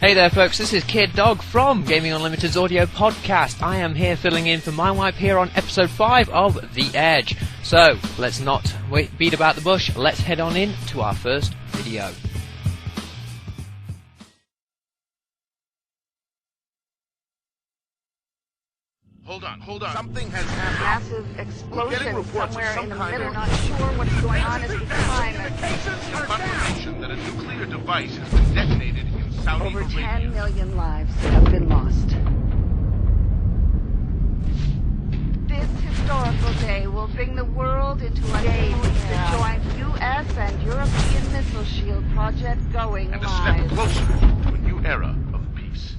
Hey there folks, this is Kid Dog from Gaming Unlimited's audio podcast. I am here filling in for my wife here on episode 5 of The Edge. So, let's not beat about the bush, let's head on in to our first video. Hold on. Something has happened. Massive explosion somewhere in the middle. Not sure what's going on at this time. Confirmation that a nuclear device has been detonated in Saudi Over Arabia. 10 million lives have been lost. This historical day will bring the world into a day with the joint U.S. and European missile shield project going And a live. step closer to a new era of peace.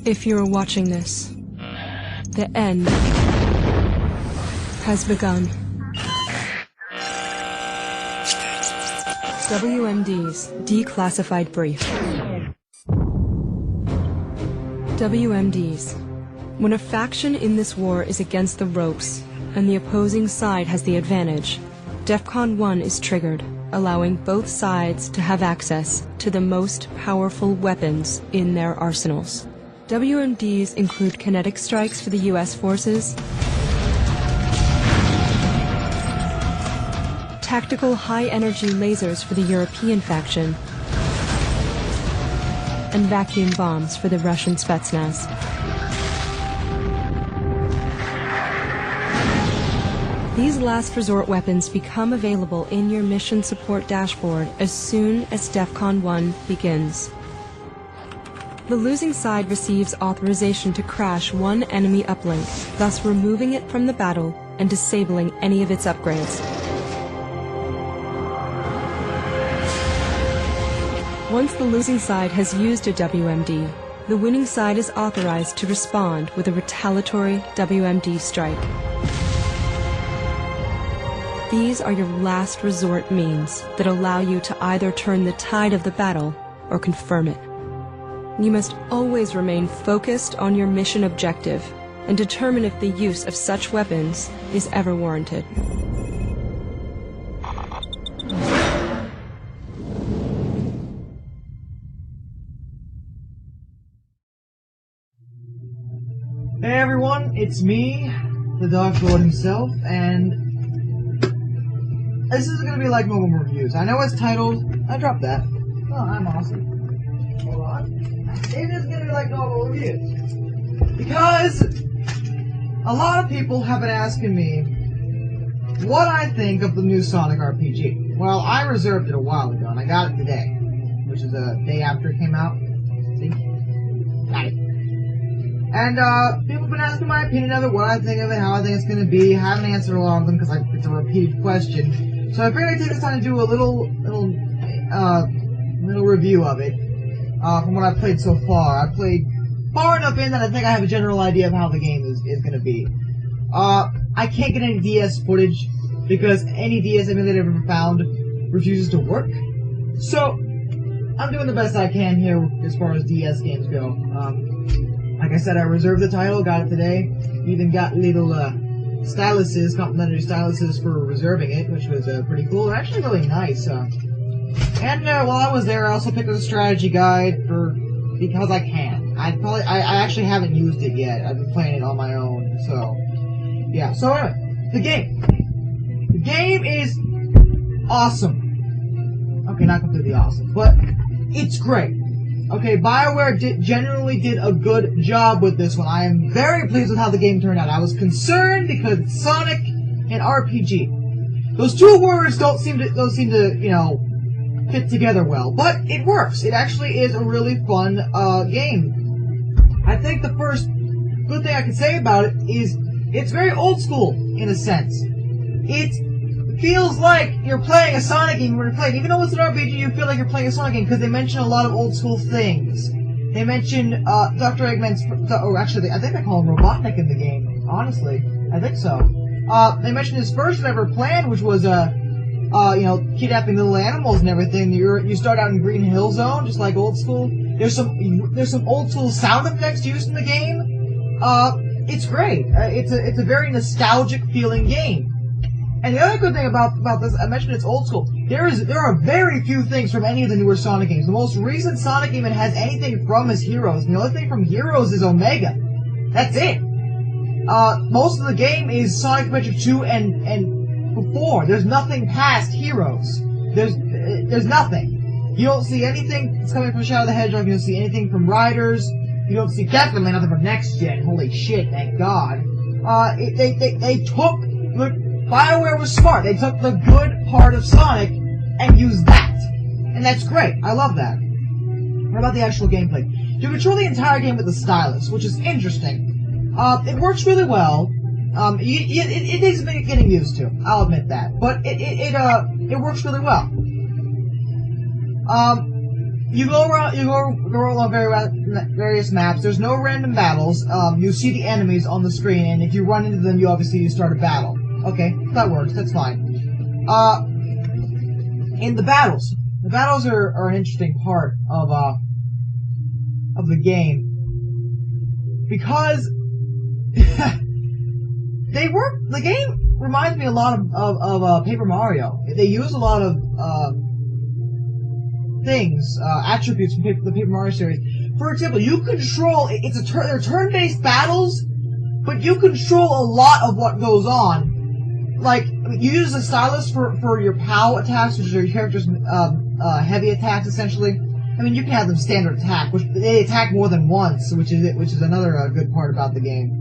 If you are watching this, the end has begun. WMD's Declassified Brief. WMDs. When a faction in this war is against the ropes, and the opposing side has the advantage, DEFCON 1 is triggered, allowing both sides to have access to the most powerful weapons in their arsenals. WMDs include kinetic strikes for the U.S. forces, tactical high-energy lasers for the European faction, and vacuum bombs for the Russian Spetsnaz. These last resort weapons become available in your mission support dashboard as soon as DEFCON 1 begins. The losing side receives authorization to crash one enemy uplink, thus removing it from the battle and disabling any of its upgrades. Once the losing side has used a WMD, the winning side is authorized to respond with a retaliatory WMD strike. These are your last resort means that allow you to either turn the tide of the battle or confirm it. You must always remain focused on your mission objective and determine if the use of such weapons is ever warranted. Hey everyone, it's me, the Dog Lord himself, and this is going to be like normal reviews. I know it's titled, I dropped that. Oh, I'm awesome. Hold on. It is going to be like normal reviews. Because a lot of people have been asking me what I think of the new Sonic RPG. Well, I reserved it a while ago, and I got it today, which is a day after it came out. See? Got it. And people have been asking my opinion of it, what I think of it, how I think it's going to be. I haven't answered a lot of them because it's a repeated question. So I figured I'd take this time to do a little review of it. From what I've played so far. I've played far enough in that I think I have a general idea of how the game is going to be. I can't get any DS footage because any DS emulator I've ever found refuses to work. So, I'm doing the best I can here as far as DS games go. Like I said, I reserved the title, got it today. Even got little styluses, complimentary styluses for reserving it, which was pretty cool. They're actually really nice. And while I was there, I also picked up a strategy guide because I can. I actually haven't used it yet. I've been playing it on my own, so yeah. So anyway, the game is awesome. Okay, not completely awesome, but it's great. Okay, BioWare generally did a good job with this one. I am very pleased with how the game turned out. I was concerned because it's Sonic and RPG. Those two words don't seem to fit together well, but it works. It actually is a really fun game. I I think the first good thing I can say about it is it's very old school, in a sense. It feels like you're playing a Sonic game when you're playing. Even though it's an RPG, you feel like you're playing a Sonic game, because they mention a lot of old school things. They mention Dr. Eggman's... Or actually, I think they call him Robotnik in the game, honestly. I think so. They mentioned his first ever plan, which was, kidnapping little animals and everything. You start out in Green Hill Zone, just like old school. There's some old school sound effects used in the game. It's great. It's a very nostalgic feeling game. And the other good thing about this, I mentioned it's old school. There are very few things from any of the newer Sonic games. The most recent Sonic game that has anything from is Heroes. And the only thing from Heroes is Omega. That's it. Most of the game is Sonic Adventure 2 and before. There's nothing past Heroes. There's nothing. You don't see anything that's coming from Shadow the Hedgehog. You don't see anything from Riders. You don't see definitely nothing from Next Gen. Holy shit, thank God. They took BioWare was smart. They took the good part of Sonic and used that. And that's great. I love that. What about the actual gameplay? You control the entire game with the stylus, which is interesting. It works really well. It takes a bit getting used to. I'll admit that. But it works really well. You go along various maps. There's no random battles. You see the enemies on the screen, and if you run into them, you start a battle. Okay, that works. That's fine. In the battles are an interesting part of the game because they work. The game reminds me a lot of Paper Mario. They use a lot of things, attributes from the Paper Mario series. For example, you control. They're turn-based battles, but you control a lot of what goes on. Like, you use the stylus for your POW attacks, which are your character's heavy attacks, essentially. I mean, you can have them standard attack, which they attack more than once, which is another good part about the game.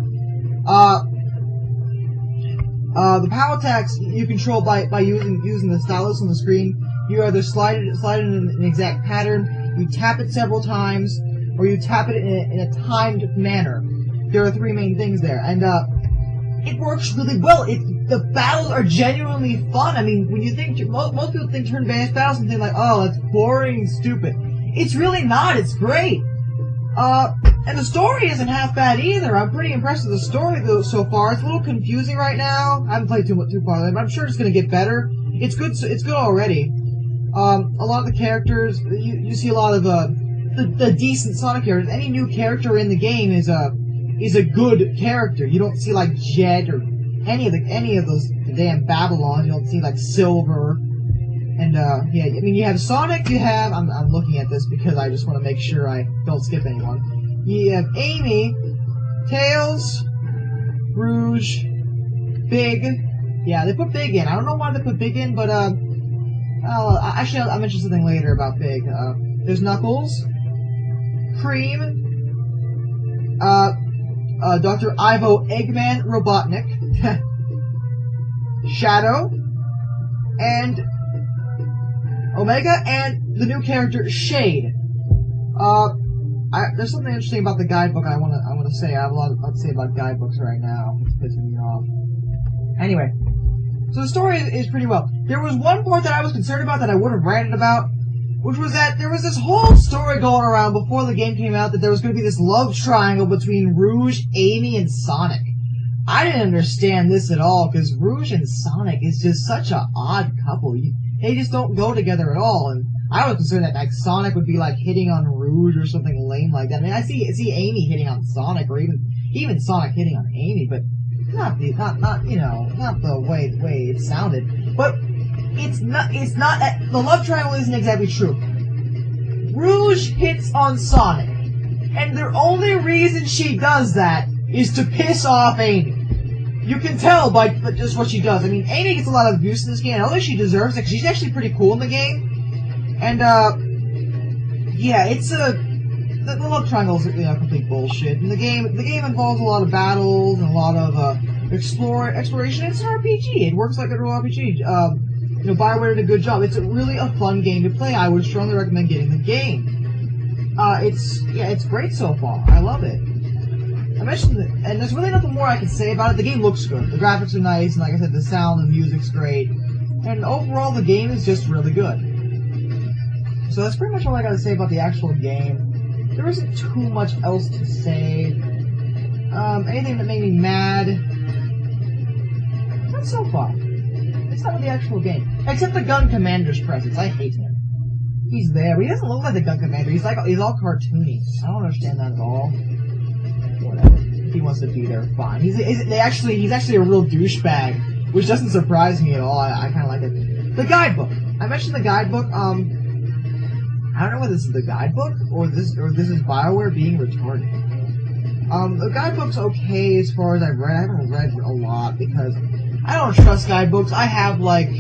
The POW attacks you control by using the stylus on the screen. You either slide it in an exact pattern, you tap it several times, or you tap it in a timed manner. There are three main things there, and it works really well. The battles are genuinely fun. I mean, when you think most people think turn-based battles and think like, oh, that's boring, stupid. It's really not. It's great. And the story isn't half bad either. I'm pretty impressed with the story though so far. It's a little confusing right now. I haven't played too far, but I'm sure it's going to get better. It's good. It's good already. A lot of the characters, you see a lot of the decent Sonic characters. Any new character in the game is a good character. You don't see like Jet or any of those damn Babylons. You don't see like Silver. And yeah, I mean you have Sonic. You have I'm looking at this because I just want to make sure I don't skip anyone. You have Amy, Tails, Rouge, Big. Yeah, they put Big in. I don't know why they put Big in, but actually I'll mention something later about Big. There's Knuckles, Cream, Dr. Ivo Eggman Robotnik, Shadow, and Omega, and the new character Shade. There's something interesting about the guidebook I want to say. I have a lot to say about guidebooks right now. It's pissing me off. Anyway, so the story is pretty well. There was one part that I was concerned about that I would have ranted about, which was that there was this whole story going around before the game came out that there was going to be this love triangle between Rouge, Amy, and Sonic. I didn't understand this at all, because Rouge and Sonic is just such an odd couple. They just don't go together at all, and I was concerned that like Sonic would be like hitting on Rouge or something lame like that. I mean, I see Amy hitting on Sonic, or even Sonic hitting on Amy, but not the way it sounded. But it's not the love triangle isn't exactly true. Rouge hits on Sonic, and the only reason she does that is to piss off Amy. You can tell by just what she does. I mean, Amy gets a lot of abuse in this game. I don't think she deserves it, because she's actually pretty cool in the game. And, yeah, the love triangle is, complete bullshit. And the game involves a lot of battles and a lot of, exploration. It's an RPG. It works like a real RPG. BioWare did a good job. It's really a fun game to play. I would strongly recommend getting the game. It's great so far. I love it. I mentioned that, and there's really nothing more I can say about it. The game looks good. The graphics are nice, and like I said, the sound and music's great. And overall, the game is just really good. So that's pretty much all I gotta say about the actual game. There isn't too much else to say. Anything that made me mad? Not so far. It's not with the actual game. Except the Gun Commander's presence. I hate him. He's there, but he doesn't look like the Gun Commander. He's all cartoony. I don't understand that at all. Whatever. If he wants to be there, fine. He's actually a real douchebag, which doesn't surprise me at all. I kind of like it. The guidebook. I mentioned the guidebook. I don't know whether this is the guidebook or this is BioWare being retarded. The guidebook's okay as far as I've read. I haven't read a lot because I don't trust guidebooks. I have like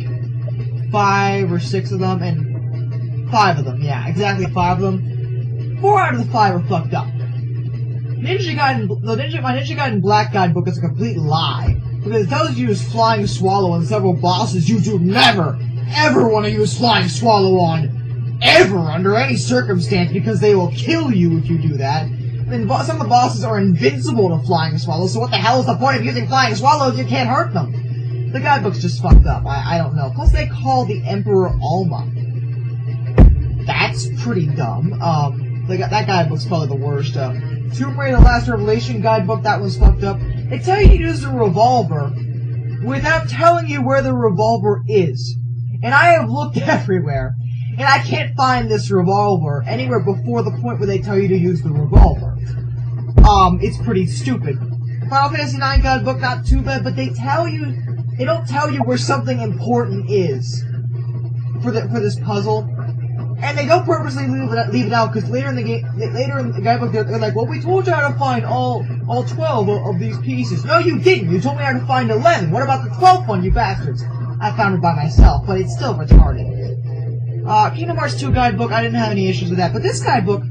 5 or 6 of them, and 5 of them, yeah, exactly 5 of them. 4 out of the 5 are fucked up. My Ninja Gaiden Black guidebook is a complete lie, because it tells you to use Flying Swallow on several bosses you do never, ever want to use Flying Swallow on, ever, under any circumstance, because they will kill you if you do that. And some of the bosses are invincible to Flying Swallow, so what the hell is the point of using Flying Swallow if you can't hurt them? The guidebook's just fucked up, I don't know. Plus they call the Emperor Alma. That's pretty dumb. That guidebook's probably the worst. Tomb Raider The Last Revelation guidebook, that one's fucked up. They tell you to use the revolver without telling you where the revolver is. And I have looked everywhere, and I can't find this revolver anywhere before the point where they tell you to use the revolver. It's pretty stupid. Final Fantasy IX guidebook, not too bad, but they don't tell you where something important is for this puzzle. And they don't purposely leave it out, because later in the guidebook, they're like, well, we told you how to find all 12 of these pieces. No, you didn't. You told me how to find 11. What about the 12th one, you bastards? I found it by myself, but it's still retarded. Kingdom Hearts 2 guidebook, I didn't have any issues with that. But this guidebook,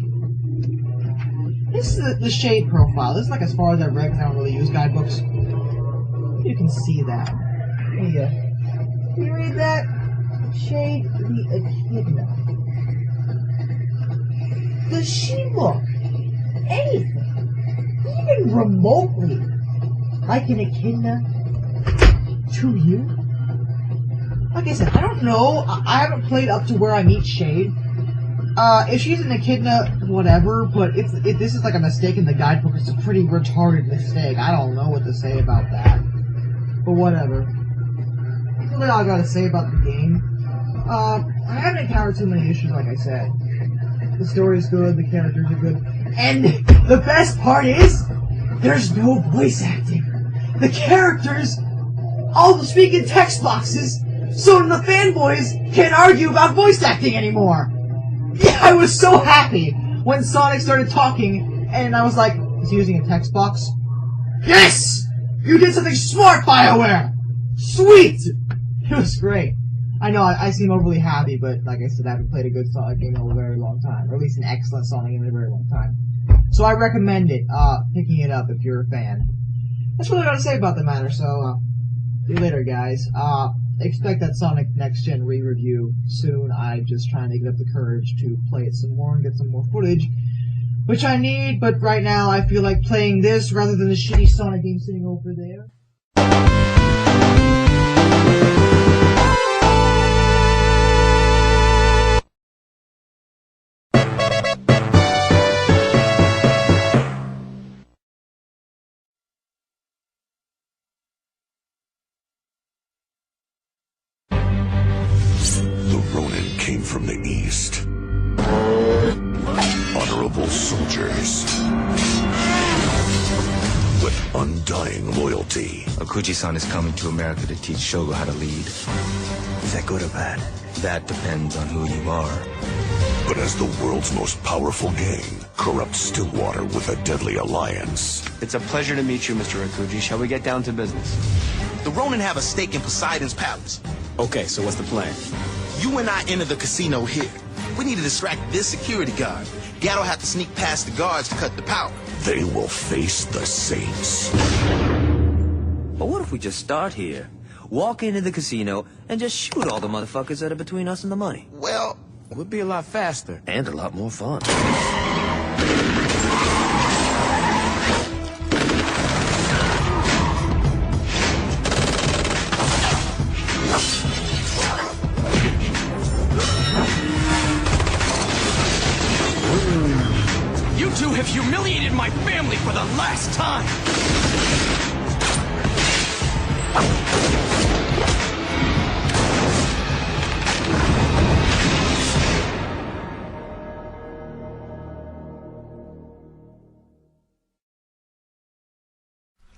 this is the shade profile. This is like as far as I've read, because I don't really use guidebooks. You can see that. Can you read that? Shade the Echidna. Does she look anything, even remotely, like an echidna to you? Like I said, I don't know. I haven't played up to where I meet Shade. If she's an echidna, whatever, but if this is like a mistake in the guidebook, it's a pretty retarded mistake. I don't know what to say about that. But whatever. That's really all I gotta say about the game. I haven't encountered too many issues, like I said. The story's good, the characters are good, and the best part is, there's no voice acting. The characters all speak in text boxes, so the fanboys can't argue about voice acting anymore. Yeah, I was so happy when Sonic started talking, and I was like, is he using a text box? Yes! You did something smart, BioWare! Sweet! It was great. I know, I seem overly happy, but like I said, I haven't played a good Sonic game in a very long time. Or at least an excellent Sonic game in a very long time. So I recommend it, picking it up if you're a fan. That's what I gotta say about the matter, so, see you later, guys. Expect that Sonic Next Gen re-review soon. I'm just trying to get up the courage to play it some more and get some more footage, which I need, but right now I feel like playing this rather than the shitty Sonic game sitting over there. Came from the east. Honorable soldiers with undying loyalty. Okuji-san is coming to America to teach Shogo how to lead. Is that good or bad? That depends on who you are. But as the world's most powerful gang, corrupt Stillwater with a deadly alliance. It's a pleasure to meet you, Mr. Okuji. Shall we get down to business? The Ronin have a stake in Poseidon's palace. Okay, so what's the plan? You and I enter the casino here. We need to distract this security guard. Gatto have to sneak past the guards to cut the power. They will face the Saints. But what if we just start here, walk into the casino, and just shoot all the motherfuckers that are between us and the money? Well, it would be a lot faster. And a lot more fun.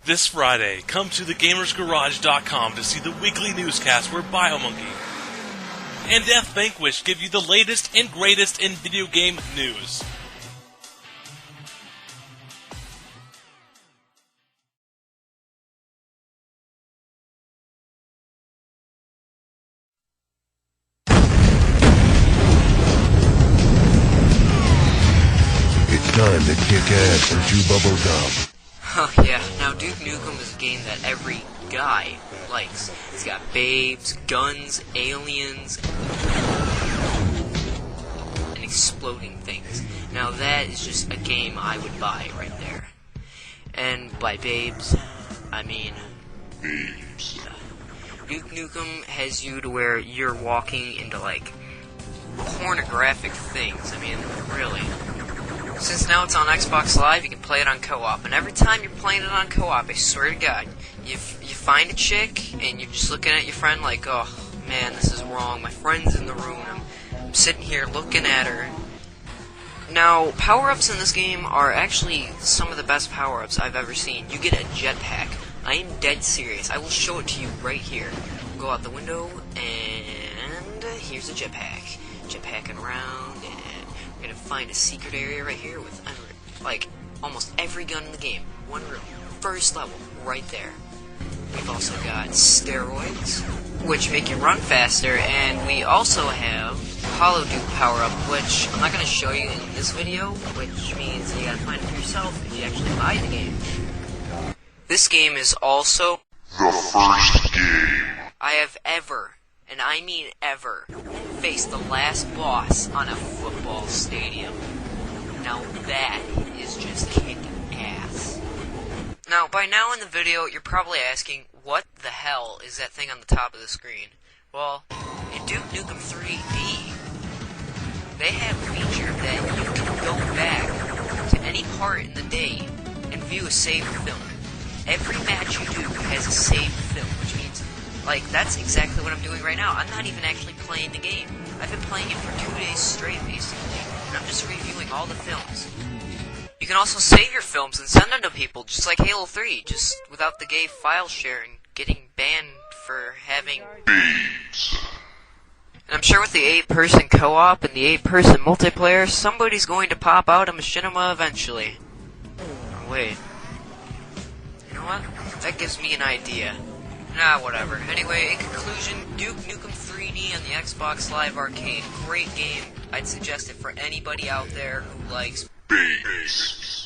This Friday, come to thegamersgarage.com to see the weekly newscast where BioMonkey and Death Vanquish give you the latest and greatest in video game news. It's time to kick ass and chew bubble gum. Oh yeah, now Duke Nukem is a game that every guy likes. It's got babes, guns, aliens, and exploding things. Now that is just a game I would buy right there. And by babes, I mean babes. Duke Nukem has you to where you're walking into like pornographic things. I mean, really. Since now it's on Xbox Live, you can play it on co-op, and every time you're playing it on co-op, I swear to God, you find a chick, and you're just looking at your friend like, oh, man, this is wrong, my friend's in the room, I'm sitting here looking at her. Now, power-ups in this game are actually some of the best power-ups I've ever seen. You get a jetpack. I am dead serious. I will show it to you right here. Go out the window, and here's a jetpack. Jetpacking around, and we're gonna find a secret area right here with, like, almost every gun in the game. One room. First level. Right there. We've also got steroids, which make you run faster, and we also have Hollow Duke power-up, which I'm not gonna show you in this video, which means you gotta find it for yourself if you actually buy the game. This game is also the first game I have ever, and I mean ever, face the last boss on a football stadium. Now that is just kicking ass. Now, by now in the video, you're probably asking, what the hell is that thing on the top of the screen? Well, in Duke Nukem 3D, they have a feature that you can go back to any part in the day and view a saved film. Every match you do has a saved film, which means, like, that's exactly what I'm doing right now. I'm not even actually playing the game. I've been playing it for 2 days straight, basically, and I'm just reviewing all the films. You can also save your films and send them to people, just like Halo 3, just without the gay file sharing, getting banned for having babes. And I'm sure with the 8-person co-op and the 8-person multiplayer, somebody's going to pop out a machinima eventually. Oh, wait. You know what? That gives me an idea. Nah, whatever. Anyway, in conclusion, Duke Nukem 3D on the Xbox Live Arcade. Great game. I'd suggest it for anybody out there who likes babes.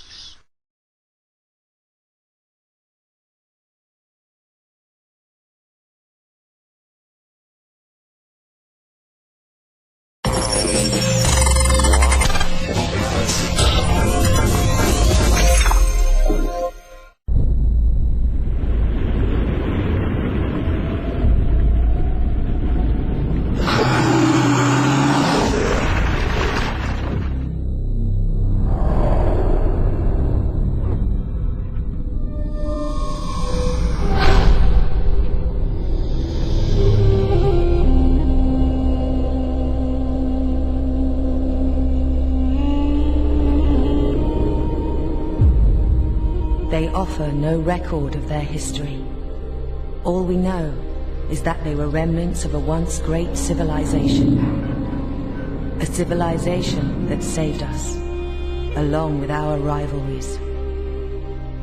They offer no record of their history. All we know is that they were remnants of a once great civilization. A civilization that saved us, along with our rivalries,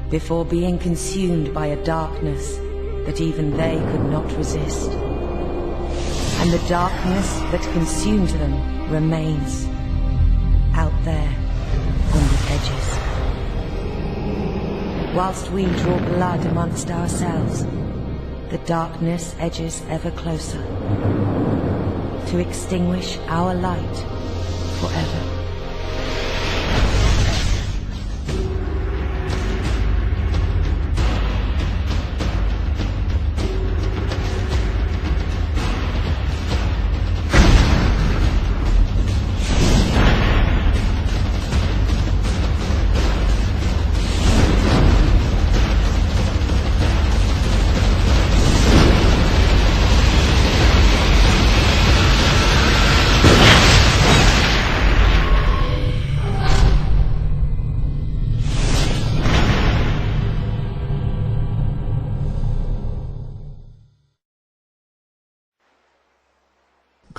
before being consumed by a darkness that even they could not resist. And the darkness that consumed them remains out there on the edges. Whilst we draw blood amongst ourselves, the darkness edges ever closer to extinguish our light forever.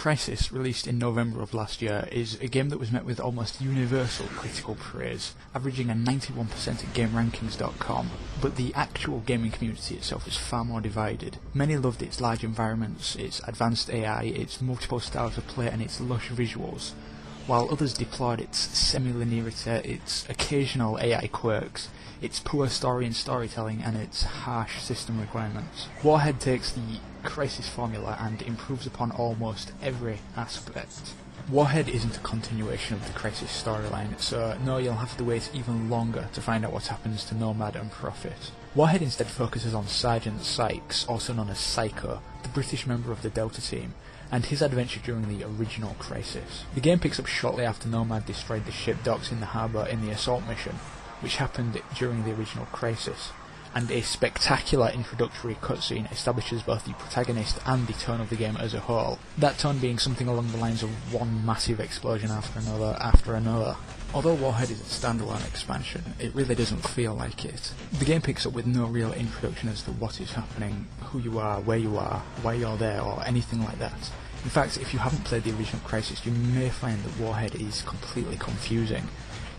Crysis, released in November of last year, is a game that was met with almost universal critical praise, averaging a 91% at GameRankings.com, but the actual gaming community itself is far more divided. Many loved its large environments, its advanced AI, its multiple styles of play and its lush visuals, while others deplored its semi-linearity, its occasional AI quirks, its poor story and storytelling, and its harsh system requirements. Warhead takes the Crysis formula and improves upon almost every aspect. Warhead isn't a continuation of the Crysis storyline, so no, you'll have to wait even longer to find out what happens to Nomad and Prophet. Warhead instead focuses on Sergeant Sykes, also known as Psycho, the British member of the Delta team, and his adventure during the original Crysis. The game picks up shortly after Nomad destroyed the ship docks in the harbour in the assault mission, which happened during the original Crysis, and a spectacular introductory cutscene establishes both the protagonist and the tone of the game as a whole, that tone being something along the lines of one massive explosion after another. Although Warhead is a standalone expansion, it really doesn't feel like it. The game picks up with no real introduction as to what is happening, who you are, where you are, why you're there, or anything like that. In fact, if you haven't played the original Crysis, you may find that Warhead is completely confusing.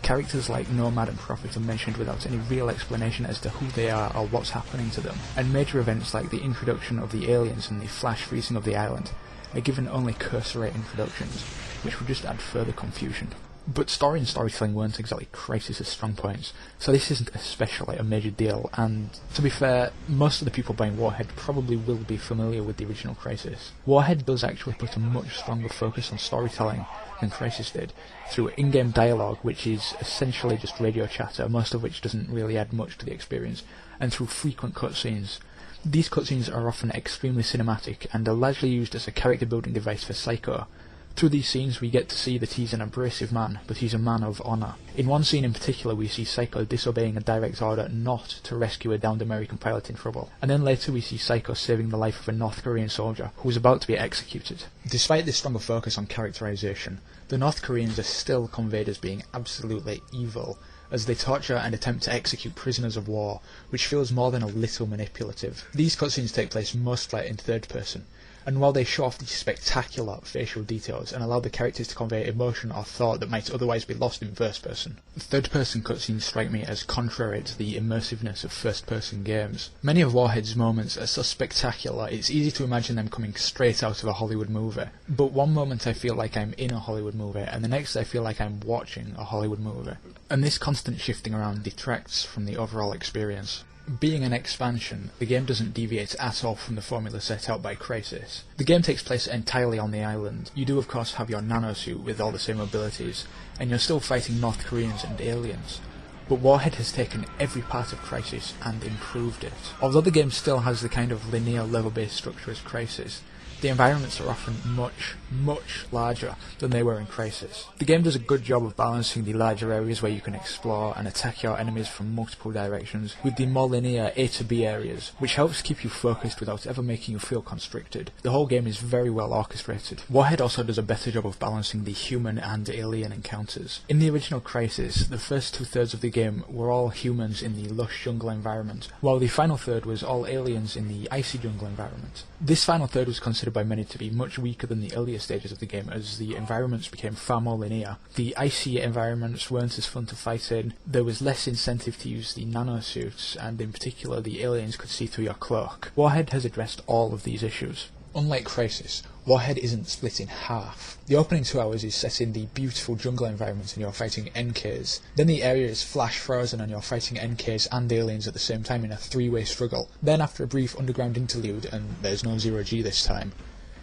Characters like Nomad and Prophet are mentioned without any real explanation as to who they are or what's happening to them, and major events like the introduction of the aliens and the flash freezing of the island are given only cursory introductions, which would just add further confusion. But story and storytelling weren't exactly Crysis' strong points, so this isn't especially a major deal, and to be fair, most of the people buying Warhead probably will be familiar with the original Crysis. Warhead does actually put a much stronger focus on storytelling than Crysis did, through in-game dialogue, which is essentially just radio chatter, most of which doesn't really add much to the experience, and through frequent cutscenes. These cutscenes are often extremely cinematic, and are largely used as a character building device for Psycho. Through these scenes we get to see that he's an abrasive man, but he's a man of honour. In one scene in particular we see Psycho disobeying a direct order not to rescue a downed American pilot in trouble, and then later we see Psycho saving the life of a North Korean soldier who was about to be executed. Despite this stronger focus on characterization, the North Koreans are still conveyed as being absolutely evil, as they torture and attempt to execute prisoners of war, which feels more than a little manipulative. These cutscenes take place mostly in third person, and while they show off these spectacular facial details and allow the characters to convey emotion or thought that might otherwise be lost in first person, third person cutscenes strike me as contrary to the immersiveness of first person games. Many of Warhead's moments are so spectacular it's easy to imagine them coming straight out of a Hollywood movie, but one moment I feel like I'm in a Hollywood movie and the next I feel like I'm watching a Hollywood movie, and this constant shifting around detracts from the overall experience. Being an expansion, the game doesn't deviate at all from the formula set out by Crysis. The game takes place entirely on the island. You do of course have your nanosuit with all the same abilities, and you're still fighting North Koreans and aliens. But Warhead has taken every part of Crysis and improved it. Although the game still has the kind of linear level-based structure as Crysis, the environments are often much larger than they were in Crysis. The game does a good job of balancing the larger areas where you can explore and attack your enemies from multiple directions with the more linear A to B areas, which helps keep you focused without ever making you feel constricted. The whole game is very well orchestrated. Warhead also does a better job of balancing the human and alien encounters. In the original Crysis, the first 2/3 of the game were all humans in the lush jungle environment, while the final third was all aliens in the icy jungle environment. This final third was considered by many to be much weaker than the earlier stages of the game, as the environments became far more linear. The icy environments weren't as fun to fight in, there was less incentive to use the nanosuits, and in particular the aliens could see through your cloak. Warhead has addressed all of these issues. Unlike Crysis, Warhead isn't split in half. The opening 2 hours is set in the beautiful jungle environment and you're fighting NKs. Then the area is flash frozen and you're fighting NKs and aliens at the same time in a 3-way struggle. Then after a brief underground interlude, and there's no 0G this time,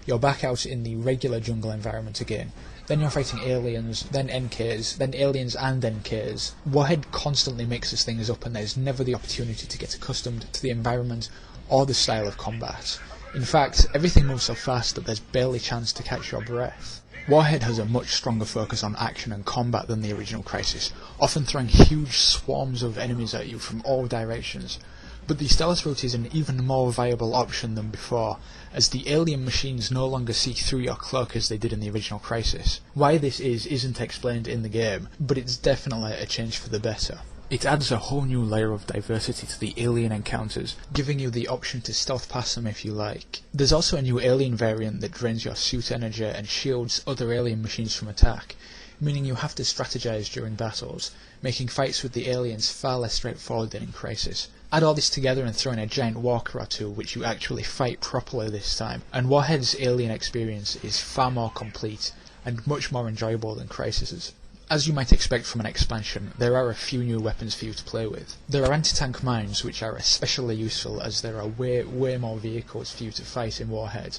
you're back out in the regular jungle environment again. Then you're fighting aliens, then NKs, then aliens and NKs. Warhead constantly mixes things up and there's never the opportunity to get accustomed to the environment or the style of combat. In fact, everything moves so fast that there's barely chance to catch your breath. Warhead has a much stronger focus on action and combat than the original Crysis, often throwing huge swarms of enemies at you from all directions. But the stealth route is an even more viable option than before, as the alien machines no longer see through your cloak as they did in the original Crysis. Why this isn't explained in the game, but it's definitely a change for the better. It adds a whole new layer of diversity to the alien encounters, giving you the option to stealth past them if you like. There's also a new alien variant that drains your suit energy and shields other alien machines from attack, meaning you have to strategize during battles, making fights with the aliens far less straightforward than in Crysis. Add all this together and throw in a giant walker or two which you actually fight properly this time, and Warhead's alien experience is far more complete and much more enjoyable than Crysis's. As you might expect from an expansion, there are a few new weapons for you to play with. There are anti-tank mines, which are especially useful as there are way more vehicles for you to fight in Warhead.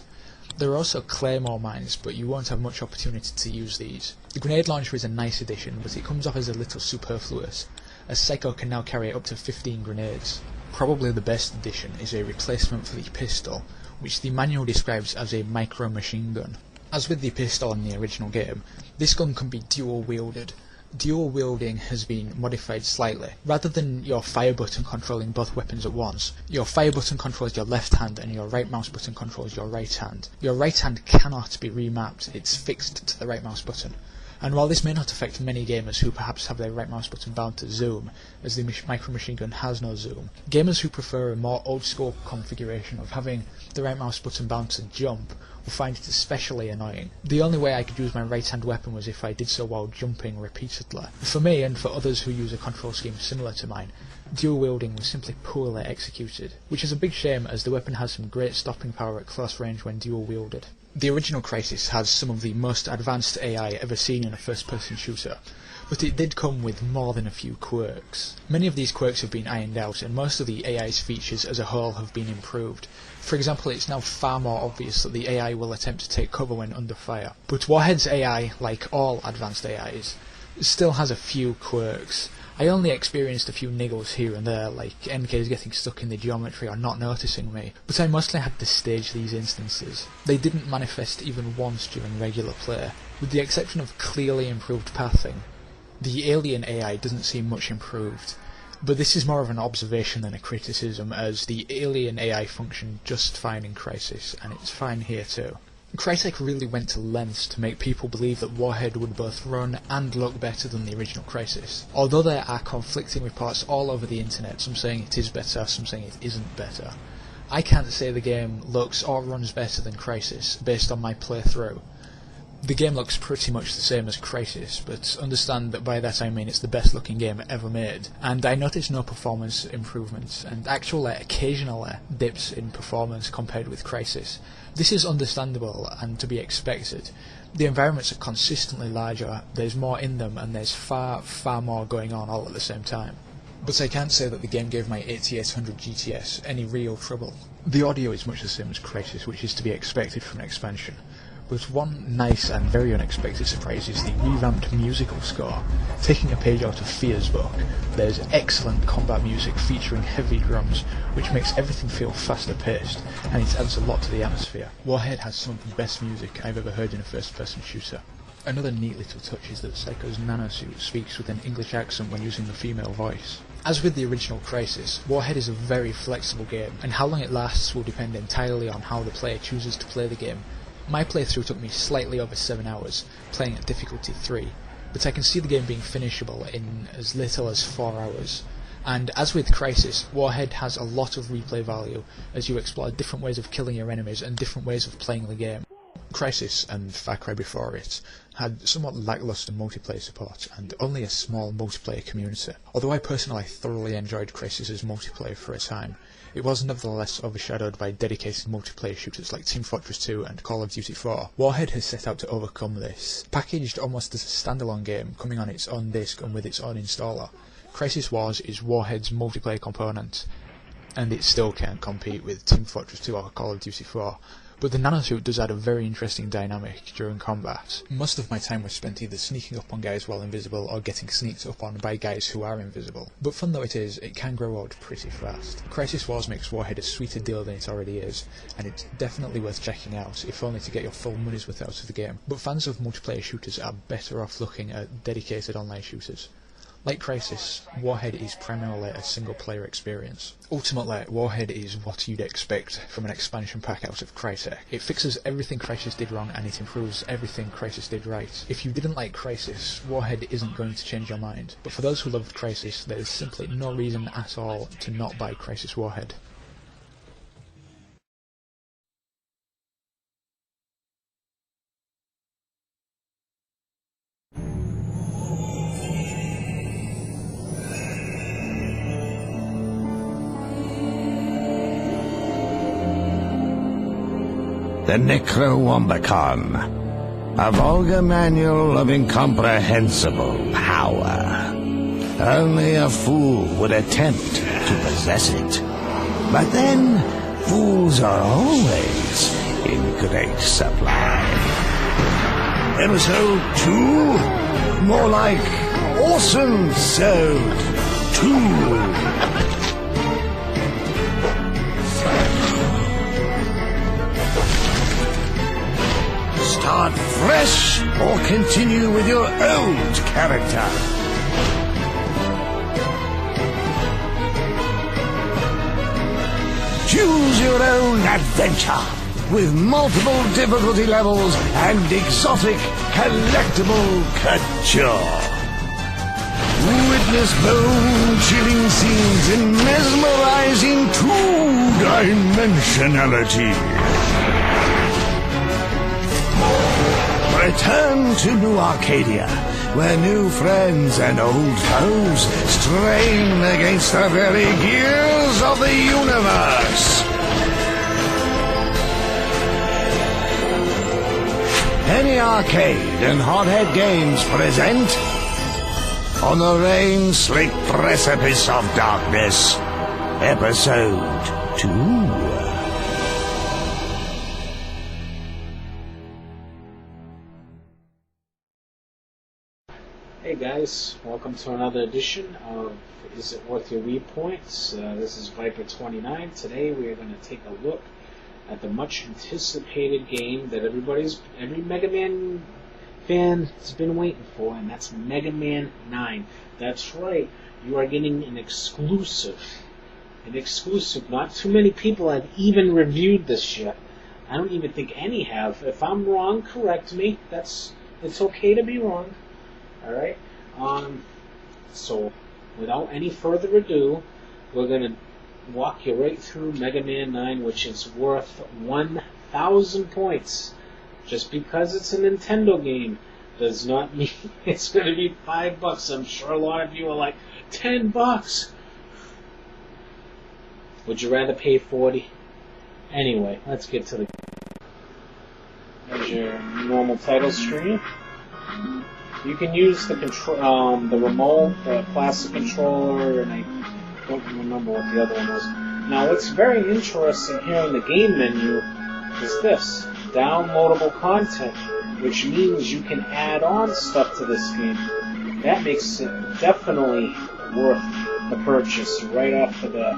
There are also claymore mines, but you won't have much opportunity to use these. The grenade launcher is a nice addition, but it comes off as a little superfluous, as Psycho can now carry up to 15 grenades. Probably the best addition is a replacement for the pistol, which the manual describes as a micro machine gun. As with the pistol in the original game, this gun can be dual-wielded. Dual wielding has been modified slightly. Rather than your fire button controlling both weapons at once, your fire button controls your left hand and your right mouse button controls your right hand. Your right hand cannot be remapped, it's fixed to the right mouse button. And while this may not affect many gamers who perhaps have their right mouse button bound to zoom, as the micro machine gun has no zoom, gamers who prefer a more old school configuration of having the right mouse button bound to jump will find it especially annoying. The only way I could use my right hand weapon was if I did so while jumping repeatedly. For me, and for others who use a control scheme similar to mine, dual wielding was simply poorly executed, which is a big shame as the weapon has some great stopping power at close range when dual wielded. The original Crysis has some of the most advanced AI ever seen in a first-person shooter, but it did come with more than a few quirks. Many of these quirks have been ironed out, and most of the AI's features as a whole have been improved. For example, it's now far more obvious that the AI will attempt to take cover when under fire. But Warhead's AI, like all advanced AIs, still has a few quirks. I only experienced a few niggles here and there, like NKs getting stuck in the geometry or not noticing me, but I mostly had to stage these instances. They didn't manifest even once during regular play, with the exception of clearly improved pathing. The alien AI doesn't seem much improved, but this is more of an observation than a criticism, as the alien AI functioned just fine in Crysis, and it's fine here too. Crytek really went to lengths to make people believe that Warhead would both run and look better than the original Crysis. Although there are conflicting reports all over the internet, some saying it is better, some saying it isn't better, I can't say the game looks or runs better than Crysis, based on my playthrough. The game looks pretty much the same as Crysis, but understand that by that I mean it's the best looking game ever made, and I noticed no performance improvements, and actually occasionally dips in performance compared with Crysis. This is understandable and to be expected. The environments are consistently larger, there's more in them, and there's far more going on all at the same time. But I can't say that the game gave my 8800 GTS any real trouble. The audio is much the same as Crysis, which is to be expected from an expansion. But one nice and very unexpected surprise is the revamped musical score. Taking a page out of Fear's book, there's excellent combat music featuring heavy drums, which makes everything feel faster paced, and it adds a lot to the atmosphere. Warhead has some of the best music I've ever heard in a first-person shooter. Another neat little touch is that Psycho's nanosuit speaks with an English accent when using the female voice. As with the original Crysis, Warhead is a very flexible game, and how long it lasts will depend entirely on how the player chooses to play the game. My playthrough took me slightly over 7 hours, playing at difficulty 3, but I can see the game being finishable in as little as 4 hours. And as with Crysis, Warhead has a lot of replay value as you explore different ways of killing your enemies and different ways of playing the game. Crysis, and Far Cry before it, had somewhat lackluster multiplayer support and only a small multiplayer community. Although I personally thoroughly enjoyed Crysis's multiplayer for a time, it was nevertheless overshadowed by dedicated multiplayer shooters like Team Fortress 2 and Call of Duty 4. Warhead has set out to overcome this. Packaged almost as a standalone game, coming on its own disc and with its own installer, Crysis Wars is Warhead's multiplayer component, and it still can't compete with Team Fortress 2 or Call of Duty 4. But the nanosuit does add a very interesting dynamic during combat. Most of my time was spent either sneaking up on guys while invisible or getting sneaked up on by guys who are invisible. But fun though it is, it can grow old pretty fast. Crysis Wars makes Warhead a sweeter deal than it already is, and it's definitely worth checking out, if only to get your full money's worth out of the game. But fans of multiplayer shooters are better off looking at dedicated online shooters. Like Crysis, Warhead is primarily a single-player experience. Ultimately, Warhead is what you'd expect from an expansion pack out of Crytek. It fixes everything Crysis did wrong and it improves everything Crysis did right. If you didn't like Crysis, Warhead isn't going to change your mind. But for those who loved Crysis, there is simply no reason at all to not buy Crysis Warhead. The Necrowombicon, a vulgar manual of incomprehensible power. Only a fool would attempt to possess it. But then, fools are always in great supply. Episode 2? More like Awesome Sode 2. Start fresh or continue with your old character. Choose your own adventure with multiple difficulty levels and exotic collectible couture. Witness bone-chilling scenes in mesmerizing two-dimensionality. Return to New Arcadia, where new friends and old foes strain against the very gears of the universe. Penny Arcade and Hothead Games present On the Rain-Slick Precipice of Darkness, Episode 2. Hey guys, welcome to another edition of Is It Worth Your Wii Points? This is Viper29. Today we are going to take a look at the much anticipated game that every Mega Man fan has been waiting for, and that's Mega Man 9. That's right, you are getting an exclusive. Not too many people have even reviewed this yet. I don't even think any have. If I'm wrong, correct me. It's okay to be wrong. Alright, so without any further ado, we're going to walk you right through Mega Man 9, which is worth 1,000 points. Just because it's a Nintendo game does not mean it's going to be $5. I'm sure a lot of you are like, $10? Would you rather pay 40? Anyway, let's get to the game. There's your normal title screen. You can use the the remote, the plastic controller, and I don't remember what the other one was. Now, what's very interesting here in the game menu is this: downloadable content, which means you can add on stuff to this game. That makes it definitely worth the purchase right off the bat.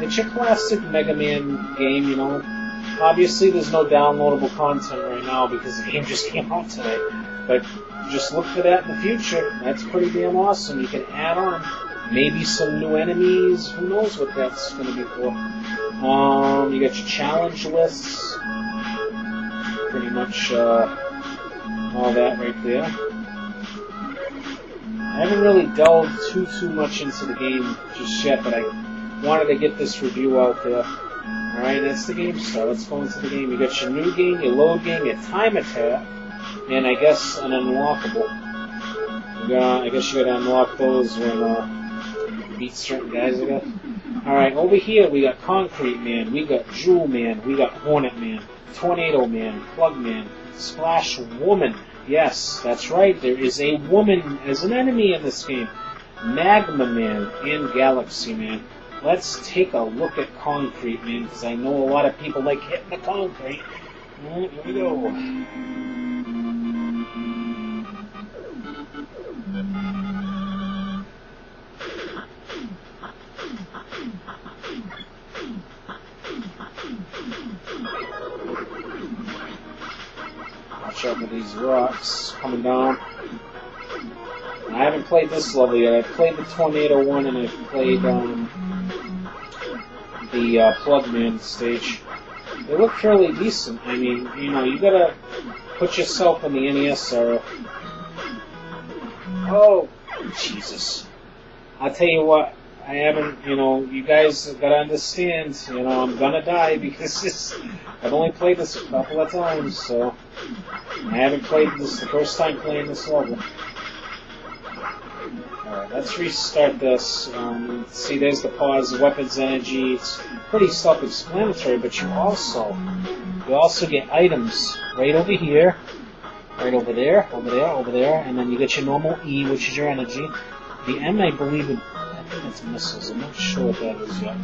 It's your classic Mega Man game, you know. Obviously, there's no downloadable content right now because the game just came out today. But just look for that in the future. That's pretty damn awesome. You can add on maybe some new enemies. Who knows what that's going to be for. You got your challenge lists. Pretty much all that right there. I haven't really delved too much into the game just yet, but I wanted to get this review out there. Alright, that's the game start. Let's go into the game. You got your new game, your load game, your time attack, and I guess an unlockable. I guess you gotta unlock those when you beat certain guys, I guess. Alright, over here we got Concrete Man, we got Jewel Man, we got Hornet Man, Tornado Man, Plug Man, Splash Woman. Yes, that's right, there is a woman as an enemy in this game. Magma Man and Galaxy Man. Let's take a look at Concrete Man, because I know a lot of people like hitting the concrete. Alright, here we go. Watch out for these rocks coming down. I haven't played this level yet. I've played the Tornado one, and I've played the Plugman stage. They look fairly decent. I mean, you know, you gotta put yourself in the NES era. Oh, Jesus. I'll tell you what, I haven't, you know, you guys gotta understand, you know, I'm gonna die because I've only played this a couple of times, so I haven't played this the first time playing this level. Alright, let's restart this. See, there's the pause, weapons energy. It's pretty self-explanatory, but you also get items right over here, right over there, over there, and then you get your normal E, which is your energy. The M, I believe, I think it's missiles. I'm not sure what that is yet.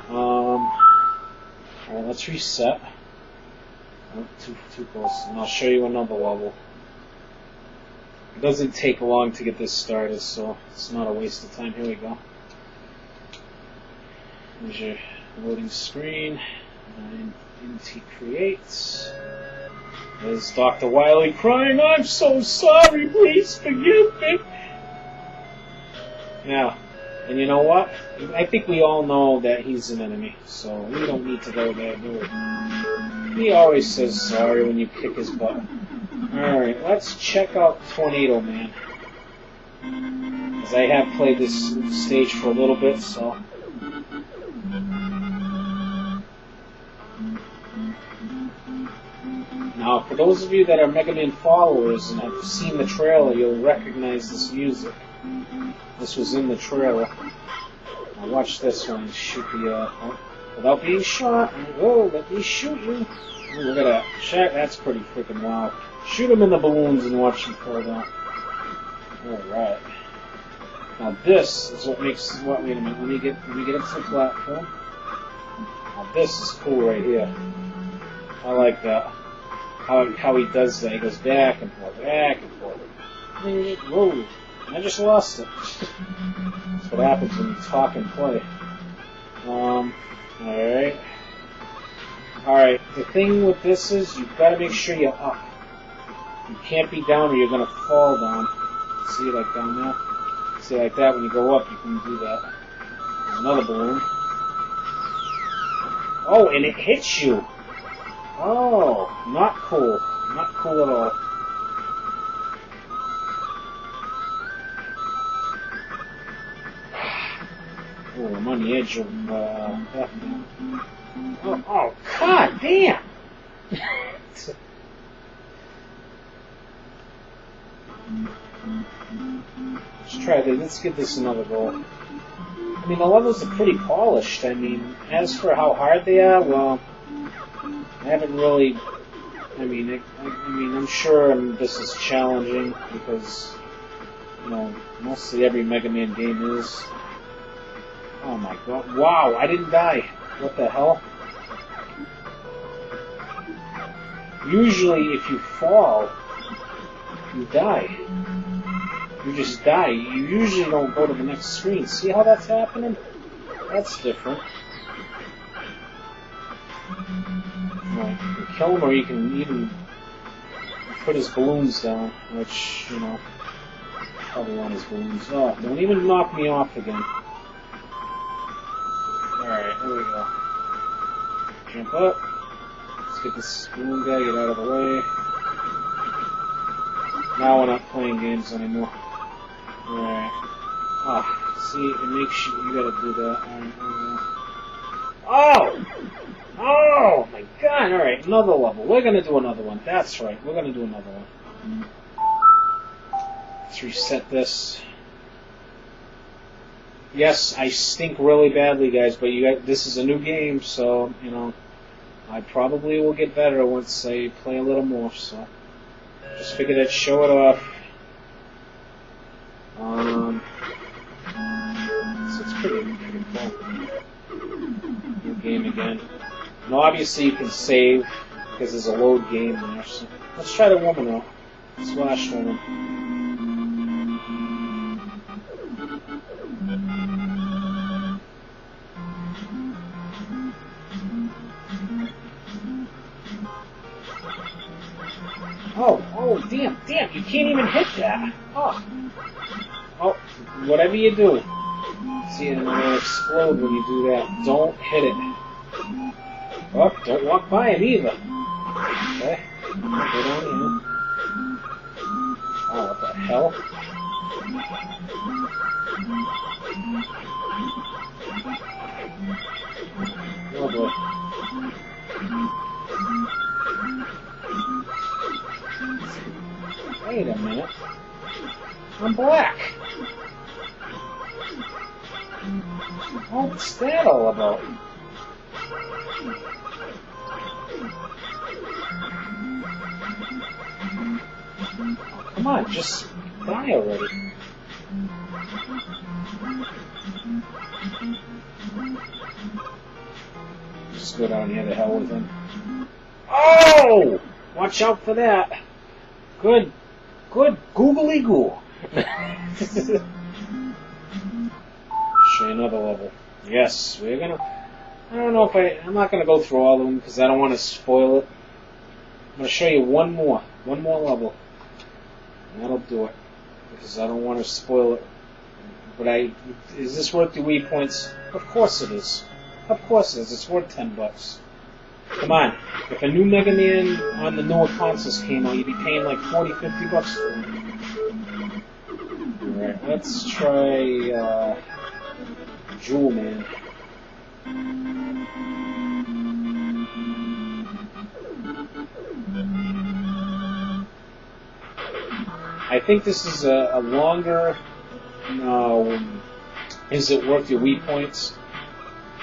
Alright, let's reset. Oh, too close. And I'll show you another level. It doesn't take long to get this started, so it's not a waste of time. Here we go. There's your loading screen. NT creates. There's Dr. Wily crying, "I'm so sorry, please forgive me." Yeah, and you know what? I think we all know that he's an enemy, so we don't need to go there, do it. He always says sorry when you kick his butt. Alright, let's check out Tornado Man. Because I have played this stage for a little bit, so... Now, for those of you that are Mega Man followers and have seen the trailer, you'll recognize this music. This was in the trailer. Now watch this one. Shoot the, without being shot. Oh, let me shoot you. Ooh, look at that. Shot, that's pretty freaking wild. Shoot him in the balloons and watch him fall down. Alright. Now this is what makes, wait a minute, let me get up to the platform. Now this is cool right here. I like that. How he does that. He goes back and forth, back and forth. Whoa. I just lost it. That's what happens when you talk and play. Alright. Alright, the thing with this is you've got to make sure you're up. You can't be down or you're going to fall down. See, like down there? See, like that, when you go up, you can do that. There's another balloon. Oh, and it hits you! Oh, not cool. Not cool at all. Oh, I'm on the edge of, oh, god damn! Let's try this. Let's give this another go. I mean, the levels are pretty polished. I mean, as for how hard they are, well, I haven't really... I mean, I'm sure this is challenging because, you know, mostly every Mega Man game is. Oh my god. Wow, I didn't die. What the hell? Usually, if you fall, you die. You just die. You usually don't go to the next screen. See how that's happening? That's different. Well, you can kill him, or you can even put his balloons down, which, you know, probably want his balloons. Oh, don't even knock me off again. Alright, here we go. Jump up. Let's get this balloon guy, get out of the way. Now we're not playing games anymore. Alright. Ah, see, it makes you gotta do that. Oh! Oh my god, alright, another level. We're gonna do another one. That's right, we're gonna do another one. Let's reset this. Yes, I stink really badly, guys, but this is a new game, so, you know, I probably will get better once I play a little more, so just figured I'd show it off. So it's pretty cool. New game again. And obviously you can save, because there's a load game there, so let's try the woman out. Splash woman. Oh, damn, you can't even hit that. Oh. Oh, whatever you do. See, and it'll explode when you do that. Don't hit it. Oh, don't walk by it either. Okay. Go down here. Oh, what the hell? Oh boy. Wait a minute. I'm black. What's that all about? Come on, just die already. Just go down here to hell with him. Oh! Watch out for that. Good googly goo. Show you another level. Yes, we're gonna. I don't know if I'm not gonna go through all of them because I don't want to spoil it. I'm gonna show you one more level. And that'll do it because I don't want to spoil it. But is this worth the Wii points? Of course it is. Of course it is. It's worth $10. Come on. If a new Mega Man on the newer consoles came out, you'd be paying like $40-50 for it. Alright, let's try Jewel Man. I think this is a longer. Is it worth your Wii points?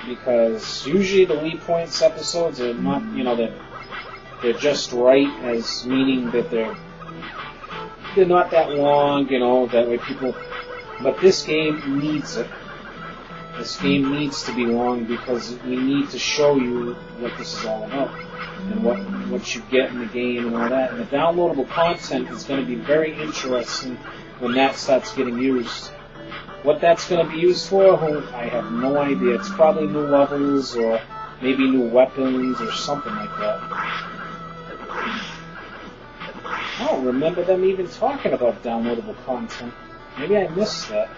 Because usually the Wii points episodes are not, they're just right, as meaning that they're not that long, that way people. But this game needs it. This game needs to be long because we need to show you what this is all about and what you get in the game and all that. And the downloadable content is going to be very interesting when that starts getting used. What that's going to be used for, I have no idea. It's probably new levels or maybe new weapons or something like that. I don't remember them even talking about downloadable content. Maybe I missed that.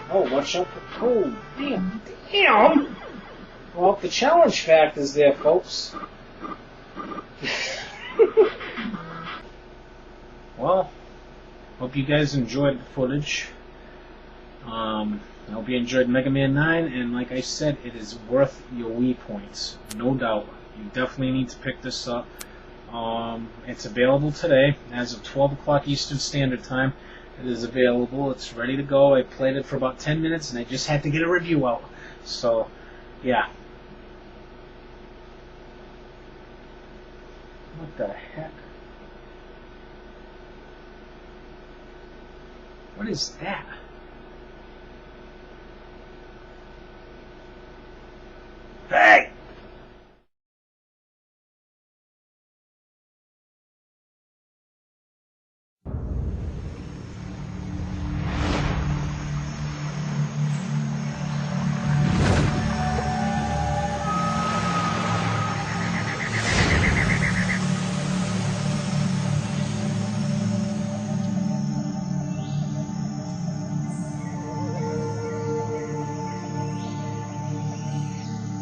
Oh, watch out for... Oh, damn! Well, the challenge fact is there, folks. Well, hope you guys enjoyed the footage. I hope you enjoyed Mega Man 9, and like I said, it is worth your Wii points. No doubt. You definitely need to pick this up. It's available today, as of 12 o'clock Eastern Standard Time. It is available. It's ready to go. I played it for about 10 minutes, and I just had to get a review out. So, yeah. What the heck? What is that? Hey!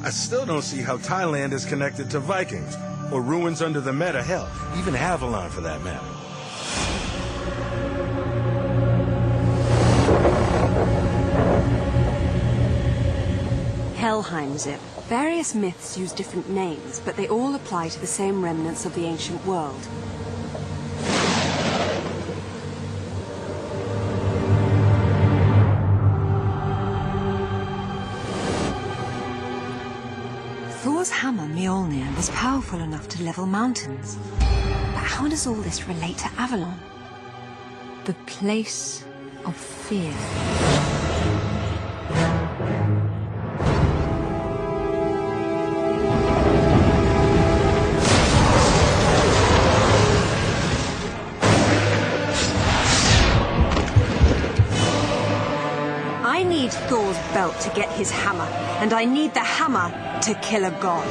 I still don't see how Thailand is connected to Vikings, or ruins under the Meta Hell, even Avalon for that matter. Helheim Zip. Various myths use different names, but they all apply to the same remnants of the ancient world. Thor's hammer, Mjolnir, was powerful enough to level mountains. But how does all this relate to Avalon? The place of fear. I need Thor's belt to get his hammer, and I need the hammer to kill a god.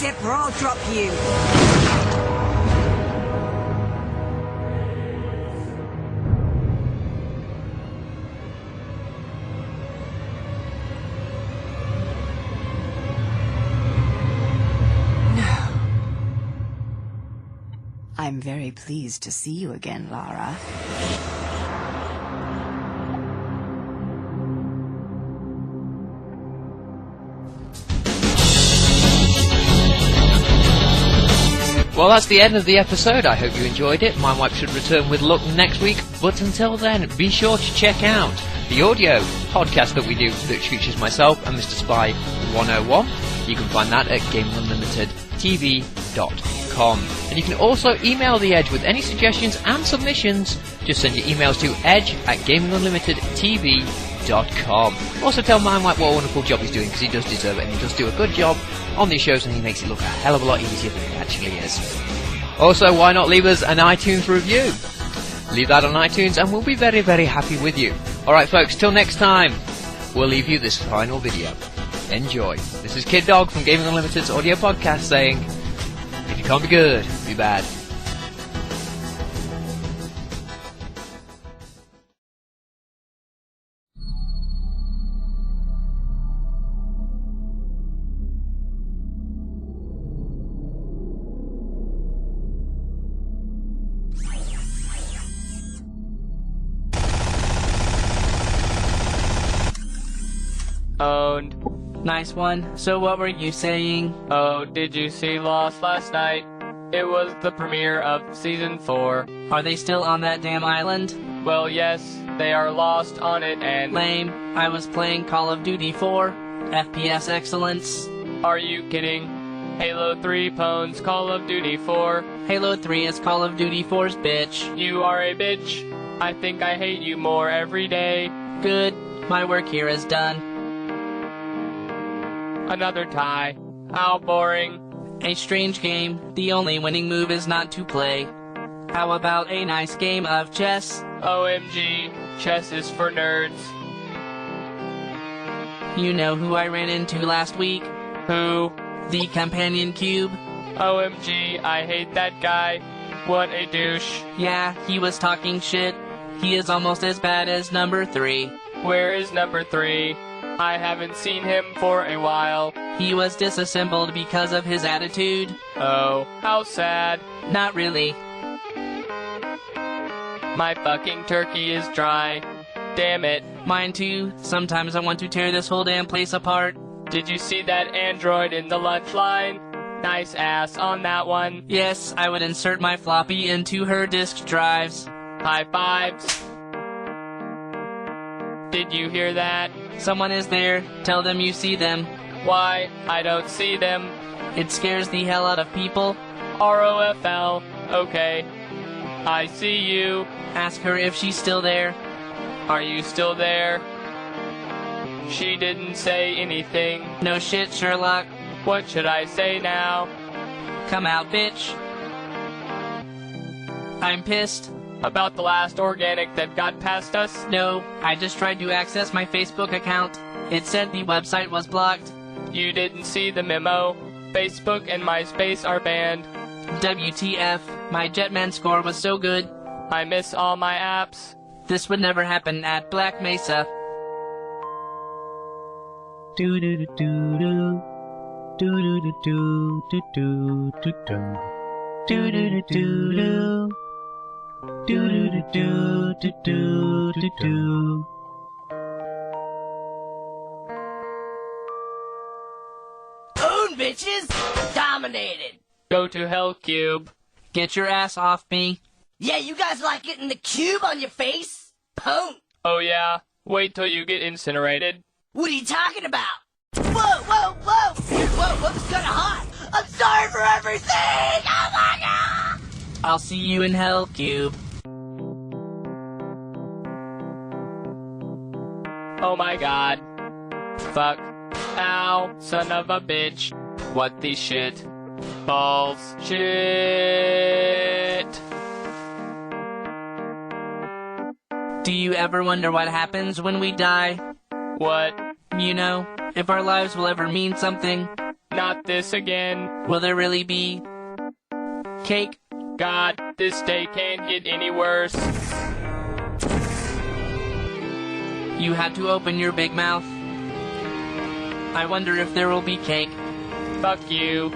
tip or I'll drop you. I'm very pleased to see you again, Lara. Well, that's the end of the episode. I hope you enjoyed it. My Wipe should return with luck next week, but until then, be sure to check out the audio podcast that we do, which features myself and Mr. Spy 101. You can find that at GameUnlimitedTV.com. And you can also email The Edge with any suggestions and submissions. Just send your emails to edge@GameUnlimitedTV.com. Also tell Mind Wipe what a wonderful job he's doing, because he does deserve it, and he does do a good job on these shows, and he makes it look a hell of a lot easier than it actually is. Also, why not leave us an iTunes review? Leave that on iTunes and we'll be very, very happy with you. Alright folks, till next time, we'll leave you this final video. Enjoy. This is Kid Dog from Gaming Unlimited's audio podcast saying, if you can't be good, be bad. Owned. Nice one. So what were you saying? Oh, did you see Lost last night? It was the premiere of Season 4. Are they still on that damn island? Well, yes, they are lost on it and... Lame. I was playing Call of Duty 4. FPS excellence. Are you kidding? Halo 3 phones Call of Duty 4. Halo 3 is Call of Duty 4's bitch. You are a bitch. I think I hate you more every day. Good. My work here is done. Another tie. How boring. A strange game. The only winning move is not to play. How about a nice game of chess? OMG. Chess is for nerds. You know who I ran into last week? Who? The Companion Cube. OMG, I hate that guy. What a douche. Yeah, he was talking shit. He is almost as bad as number 3. Where is number 3? I haven't seen him for a while. He was disassembled because of his attitude. Oh, how sad. Not really. My fucking turkey is dry. Damn it. Mine too. Sometimes I want to tear this whole damn place apart. Did you see that android in the lunch line? Nice ass on that one. Yes, I would insert my floppy into her disk drives. High fives. Did you hear that? Someone is there. Tell them you see them. Why? I don't see them. It scares the hell out of people. ROFL. Okay. I see you. Ask her if she's still there. Are you still there? She didn't say anything. No shit, Sherlock. What should I say now? Come out, bitch. I'm pissed. About the last organic that got past us? No, I just tried to access my Facebook account. It said the website was blocked. You didn't see the memo. Facebook and MySpace are banned. WTF, my Jetman score was so good. I miss all my apps. This would never happen at Black Mesa. Do do do do do. Do do do do do do do do. Do do do do do. Do do do do do do do. Boom, bitches! Dominated! Go to hell, Cube. Get your ass off me. Yeah, you guys like getting the cube on your face? Boom! Oh yeah? Wait till you get incinerated. What are you talking about? Whoa, whoa, whoa! Whoa, whoops, kinda hot! I'm sorry for everything! Oh my god! I'll see you in hell, Cube. Oh my god. Fuck. Ow, son of a bitch. What the shit? Balls. Shit. Do you ever wonder what happens when we die? What? You know, if our lives will ever mean something. Not this again. Will there really be cake? God, this day can't get any worse. You had to open your big mouth. I wonder if there will be cake. Fuck you.